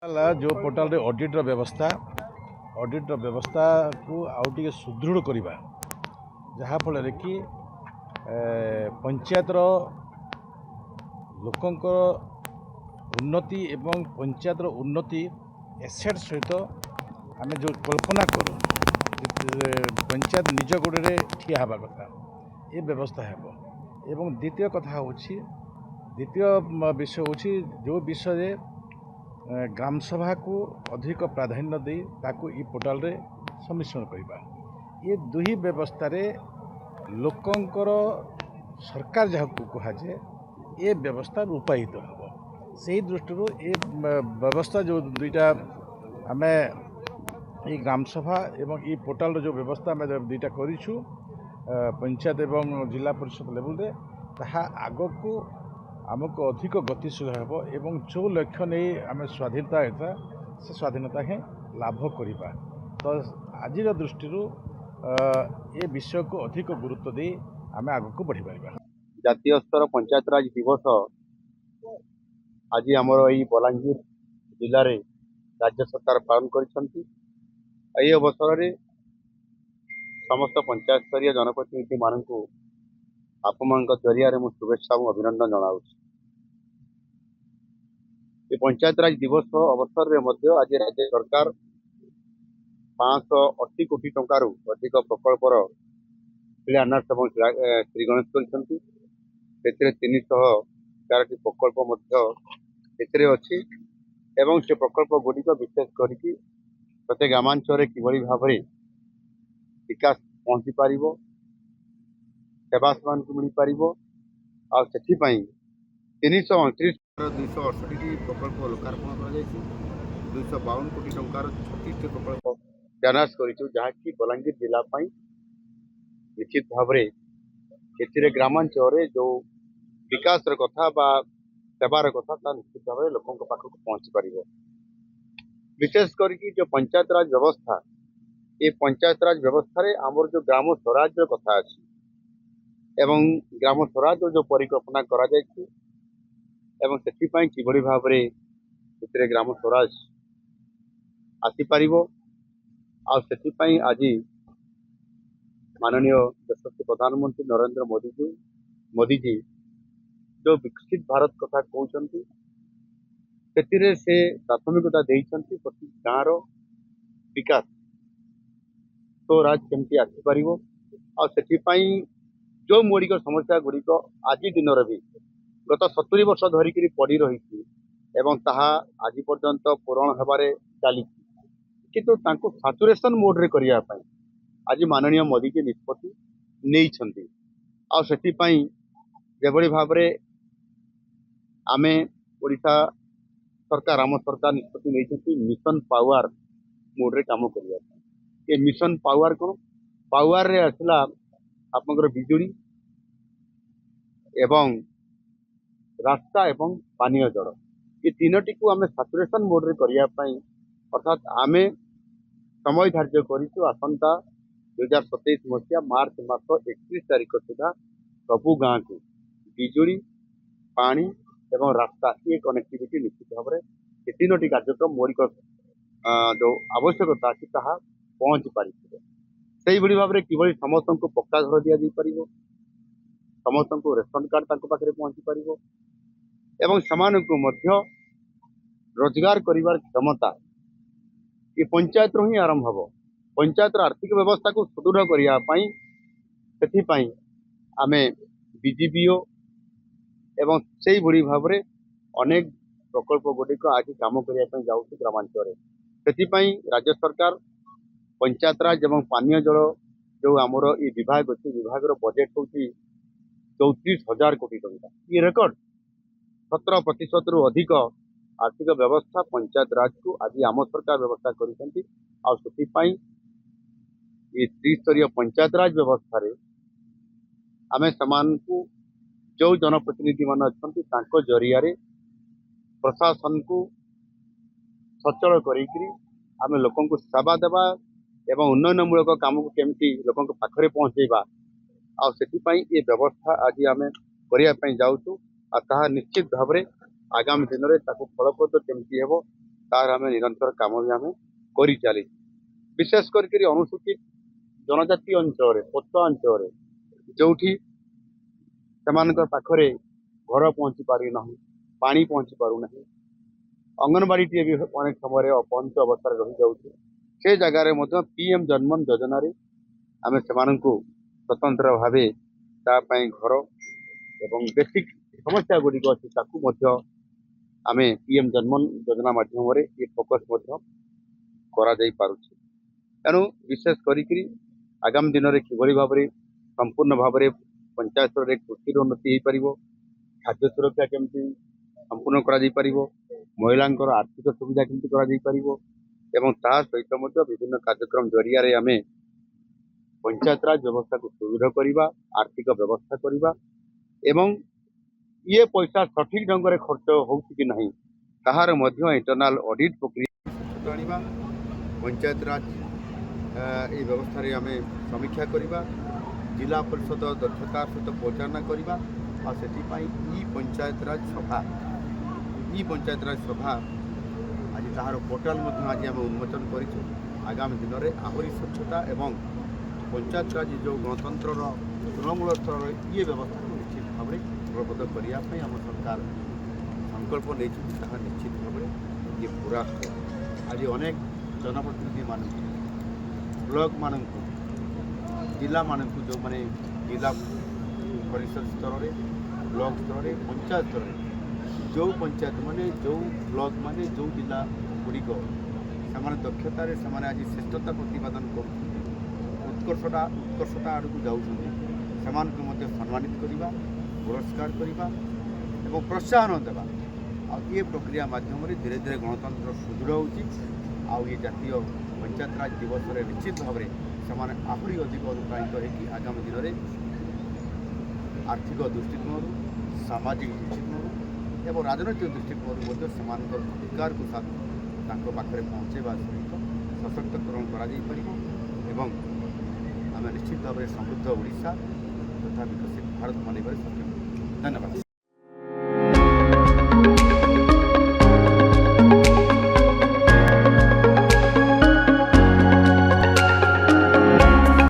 जो portal audit व्यवस्था को आउ टे सुदृढ़ करवा जहाँफल कि पंचायतर लोकंक उन्नति एवं पंचायतर उन्नति एसेट सहित आम जो कल्पना करूँ पंचायत निज गोड़े ठिया हवा कथा ये व्यवस्था है। एवं द्वितीय कथा द्वितीय विषय हूँ जो विषय ग्राम सभा को अधिक प्राधान्य दे ताकू ई पोर्टाल रे सम्मिश्रण करवा ये दुही व्यवस्था रे लोकंकर सरकार जहाँ कहुए ये व्यवस्था रूपायित हम से दृष्टि ये व्यवस्था जो दुईटा आम ये ग्राम सभा एवं ये पोर्टाल जो व्यवस्था आम दुईटा करूँ पंचायत एवं जिला परिषद लेवल रे ताहा आग को आमको अधिक गतिशील हो एवं जो लक्ष्य नहीं आम स्वाधीनता होता से स्वाधीनता ही लाभ करवा तो आज दृष्टि ये विषय को अधिक गुरुत्व दे आम आग को बढ़ी पार। जातीय स्तर पंचायतराज दिवस आज आमर यही बलांगीर जिले में राज्य सरकार पालन कर अवसर में समस्त पंचायत स्तरीय जनप्रतिनिधि मानक आपण जरिया शुभेच्छा और अभिनंदन जनाऊँ। ये पंचायतराज दिवस अवसर में आज राज्य सरकार 580 कोटी टंकार अधिक प्रकल्पर शिलान्यास और श्रीगणेश कर 314 प्रकल्प अच्छी एवं से प्रकल्प गुड़िक विशेष करके प्रत्येक ग्रामांचल किभली भाव विकास पहुँची पार सेवा मान को मिल पार से 329 268 प्रकल्प लोकार्पण कर 252 कोटी टंकार 36 प्रकल्प शिलान्यास करी बलांगीर जिलापाई निश्चित भाव में ग्रामांचल जो विकास कथा सेवार कथा निश्चित भाव में लोकों पाखक पहुँची पार। विशेष करके जो पंचायत राज व्यवस्था ये पंचायत राज व्यवस्था रे आमर जो ग्राम स्वराज कथा अच्छी एवं ग्राम स्वराज जो परिकल्पना करा जायछि एवं से किभली भाव में ग्राम स्वराज आसीपर आज माननीय यशस्वी प्रधानमंत्री नरेंद्र मोदी जी जो विकसित भारत कथा कहते से प्राथमिकता देइछंती प्रति गाँव विकास तो राज केमती आसीपर से जो मौलिक समस्या गुड़िक आज दिन भी गत 70 वर्ष धरिकी पड़ रही आज पर्यंत पूरण होबार चली किंतु तांको सैचुरेशन मोड रे करिया पई आज माननीय मोदी जी निष्पत्ति नहीं जेभली भाव में आमे ओडिशा सरकार आम सरकार निष्पत्ति नहीं मिशन पावर मोड रे काम करिया ये मिशन पावर कौन पावर रे आसला आपनकर बिजुली एवं रास्ता एवं पानीय जल ये तीनोटी को आम सैचुरेशन मोड रे करिया पई अर्थात आमे समय धार्य करूँ आसंता 2027 मसीहा मार्च मास 31 तारीख सुधा सबू गाँव को बिजुली पानी एवं रास्ता ये कनेक्टिविटी निश्चित भाव में ये तीनोटी कार्यक्रम मौलिक जो आवश्यकता अच्छी पहुँची पार से भाव में किभली समस्त को पक्का घर दि जापर समस्त को रेशन कार्ड पाखे पहुँची पार एवं से रोजगार करिवार क्षमता ये पंचायत ही आरंभ हम पंचायत आर्थिक व्यवस्था को सुदृढ़ करने आम बीजीपीओ एवं से भली भाव में अनेक प्रकल्प गुड़िक आज कम करने जाऊँ ग्रामांचल से राज्य सरकार पंचायत राज एवं पानीय जल जो आमर ये विभाग अच्छी विभाग बजेट हूँ 34,000 कोटी टंका ये रेकर्ड 17% रु अधिक आर्थिक व्यवस्था पंचायत राज को आज आम सरकार व्यवस्था कर त्रिस्तरीय पंचायत राज व्यवस्था रे आमे समान को जो जनप्रतिनिधि मान अच्छा जरिया प्रशासन को सचल करें लोक सेवा देवा एवं उन्नयनमूलक काम को केमती लोक पाखरे पहुँचेबा ये व्यवस्था आज आम करने जाऊँ निश्चित भाव में आगामी दिन में फलप्रद केमती हे तार आम निरंतर काम भी आम कर चली विशेष करके अनुसूचित जनजाति अंचल पछुआ अंचल जो पाखरे घर पहुँची पारिना पानी पहुँची पारना अंगनवाड़ी टे भी अनेक समय अपहंच अवस्था रही जाऊे से जगार पीएम जन्मन योजना आम से स्वतंत्र भाव घर एवं बेसिक समस्या गुड़िक अच्छी आम पीएम जन्मन योजना माध्यम ये फोकस तेणु विशेष करी आगामी दिन में किभली भाव संपूर्ण भाव पंचायत स्तर में कृषि उन्नति हो पार खाद्य सुरक्षा केमती संपूर्ण कर महिला आर्थिक सुविधा केमती कर सहित विभिन्न कार्यक्रम जरिया आम पंचायत राज व्यवस्था को सुदृढ़ करवा आर्थिक व्यवस्था करवा एवं ये पैसा सठिक ढंग से खर्च हो कि नहीं ताहार इंटरनाल ऑडिट प्रक्रिया आनिबा पंचायत राज ये व्यवस्था रे आम समीक्षा करवा जिला परिषद दक्षता सहित परिचालना करवा और से ई पंचायत राज सभा आज ताहार पोर्टाल आज आम उन्मोचन कर आगामी दिन में आहरी स्वच्छता एवं पंचायत राज जो गणतंत्र तृणमूल स्तर ये व्यवस्था को निश्चित भाव में फलप्रद करने आम सरकार संकल्प नहीं निश्चित भाव में ये पूरा आज अनेक जनप्रतिनिधि मान ब्लॉक मान जिला मान जो मैंने जिला परिषद स्तर में ब्लॉक स्तर में पंचायत स्तर में जो पंचायत माने जो ब्लॉक माने जो जिला गुड़िक से दक्षतार से आज श्रेष्ठता प्रतिपादन कर उत्कर्षता आड़ को जाऊँ से सम्मानित करवा पुरस्कार करवा एवं प्रोत्साहन देवा आ ये प्रक्रिया माध्यम धीरे धीरे गणतंत्र सुदृढ़ हो ये जातीय पंचायत राज दिवस में निश्चित भाव में आहरी अधिक अनुप्राणित हो आगामी दिन में आर्थिक दृष्टिकोण सामाजिक दृष्टिकोण एवं राजनैतिक दृष्टिकोण अधिकार को पाखे पहुँचेवा सहित सशक्तकरण कर आम निश्चित भाव में समृद्ध ओडिशा तथा विकसित भारत बनइबार सक्षम। धन्यवाद।